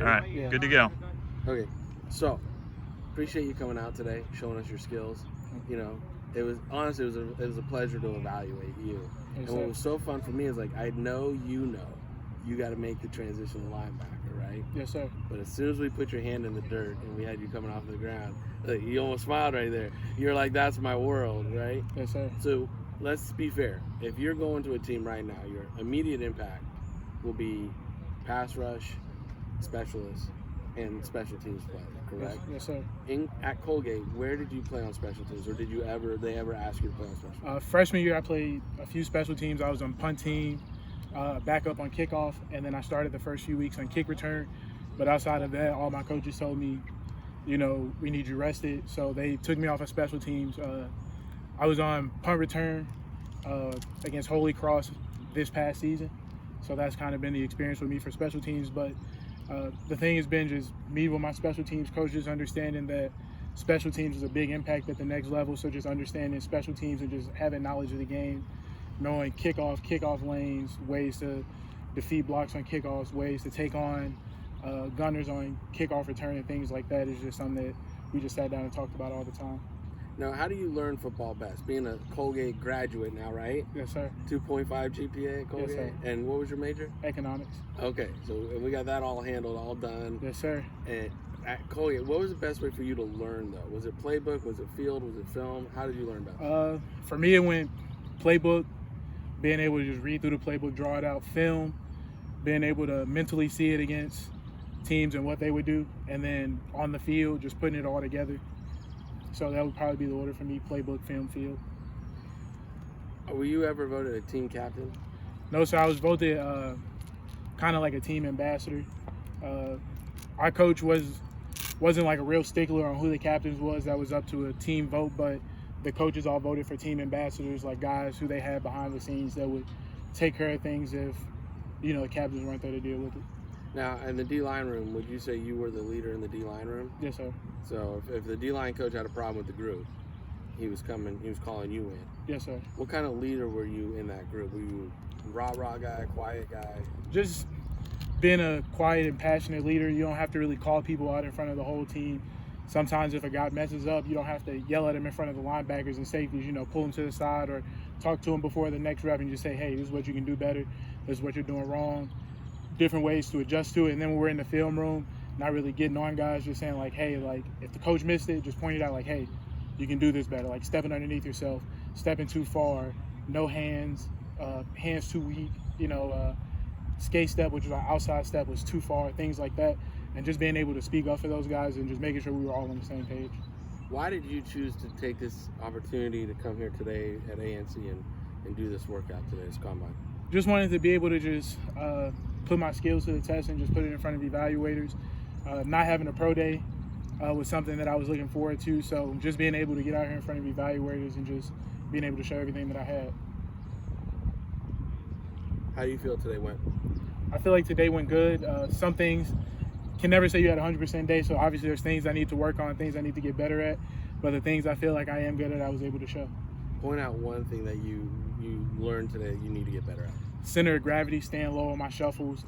right, Yeah. good to go. Okay, so appreciate you coming out today, showing us your skills. You know, it was honestly it was a pleasure to evaluate you. Yes, And what sir. was so fun for me is like I know you got to make the transition to linebacker, right? Yes, sir. But as soon as we put your hand in the dirt and we had you coming off the ground, like, you almost smiled right there. You're like, that's my world, right? Yes, sir. So let's be fair. If you're going to a team right now, your immediate impact will be pass rush, specialist, and special teams play, correct? Yes, sir. At Colgate, where did you play on special teams, or did they ever ask you to play on special teams? Freshman year, I played a few special teams. I was on punt team, backup on kickoff, and then I started the first few weeks on kick return. But outside of that, all my coaches told me, we need you rested. So they took me off of special teams. I was on punt return against Holy Cross this past season. So that's kind of been the experience with me for special teams. But the thing has been just me with my special teams coaches understanding that special teams is a big impact at the next level. So just understanding special teams and just having knowledge of the game, knowing kickoff lanes, ways to defeat blocks on kickoffs, ways to take on gunners on kickoff return and things like that is just something that we just sat down and talked about all the time. Now, how do you learn football best? Being a Colgate graduate now, right? Yes, sir. 2.5 GPA at Colgate? Yes, sir. And what was your major? Economics. Okay, so we got that all handled, all done. Yes, sir. And at Colgate, what was the best way for you to learn, though? Was it playbook? Was it field? Was it film? How did you learn best? For me, it went playbook, being able to just read through the playbook, draw it out, film, being able to mentally see it against teams and what they would do, and then on the field, just putting it all together. So that would probably be the order for me: playbook, film, field. Were you ever voted a team captain? No, so I was voted kind of like a team ambassador. Our coach wasn't like a real stickler on who the captains was. That was up to a team vote, but the coaches all voted for team ambassadors, like guys who they had behind the scenes that would take care of things if, the captains weren't there to deal with it. Now, in the D-line room, would you say you were the leader in the D-line room? Yes, sir. So if the D-line coach had a problem with the group, he was calling you in. Yes, sir. What kind of leader were you in that group? Were you rah-rah guy, quiet guy? Just being a quiet and passionate leader. You don't have to really call people out in front of the whole team. Sometimes if a guy messes up, you don't have to yell at him in front of the linebackers and safeties, pull him to the side or talk to him before the next rep and just say, hey, this is what you can do better. This is what you're doing wrong. Different ways to adjust to it. And then when we're in the film room, not really getting on guys, just saying like, hey, like if the coach missed it, just point it out like, hey, you can do this better. Like stepping underneath yourself, stepping too far, no hands, hands too weak, skate step, which is an outside step, was too far, things like that. And just being able to speak up for those guys and just making sure we were all on the same page. Why did you choose to take this opportunity to come here today at ANC and do this workout today, this combine? Just wanted to be able to just put my skills to the test and just put it in front of evaluators. Not having a pro day was something that I was looking forward to. So just being able to get out here in front of evaluators and just being able to show everything that I had. How do you feel today went? I feel like today went good. Some things, can never say you had a 100% day, so obviously there's things I need to work on, things I need to get better at, but the things I feel like I am good at, I was able to show. Point out one thing that you learned today that you need to get better at. Center of gravity, staying low on my shuffles,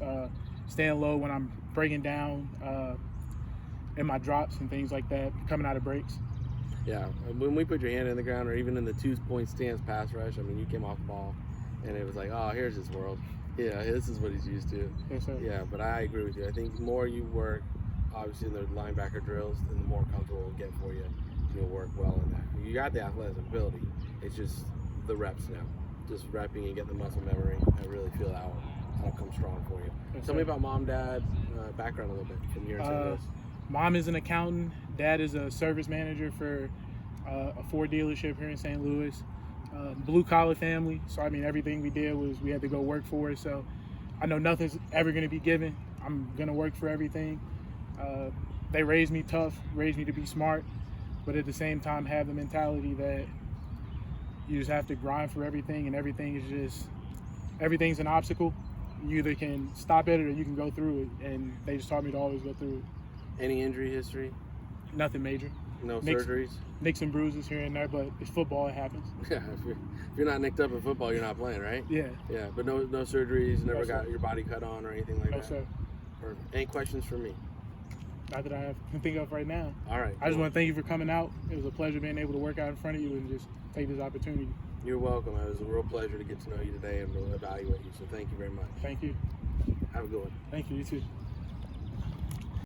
staying low when I'm breaking down in my drops and things like that, coming out of breaks. Yeah, when we put your hand in the ground or even in the 2-point stance pass rush, you came off the ball and it was like, oh, here's his world. Yeah, this is what he's used to. Yes, sir. Yeah, but I agree with you. I think the more you work, obviously in the linebacker drills, then the more comfortable it'll get for you. You'll work well in that. You got the athletic ability. It's just the reps now. Just repping and getting the muscle memory. I really feel that'll come strong for you. Yes, Tell me sir. about mom, dad, background a little bit from here in St. Louis. Mom is an accountant. Dad is a service manager for a Ford dealership here in St. Louis. Blue collar family. So everything we did was we had to go work for it. So I know nothing's ever going to be given. I'm going to work for everything. They raised me tough, raised me to be smart, but at the same time have the mentality that you just have to grind for everything, and everything's an obstacle. You either can stop at it or you can go through it, and they just taught me to always go through it. Any injury history? Nothing major. No Nicks- surgeries? Nicks and bruises here and there, but it's football, it happens. Yeah, if you're not nicked up in football, you're not playing, right? Yeah. Yeah, but no surgeries, never No, got sir. your body cut on or anything like No, that? sir. Perfect. Any questions for me? Not that I can think of right now. All right. I just want to thank you for coming out. It was a pleasure being able to work out in front of you and just take this opportunity. You're welcome. It was a real pleasure to get to know you today and to evaluate you. So thank you very much. Thank you. Have a good one. Thank you. You too.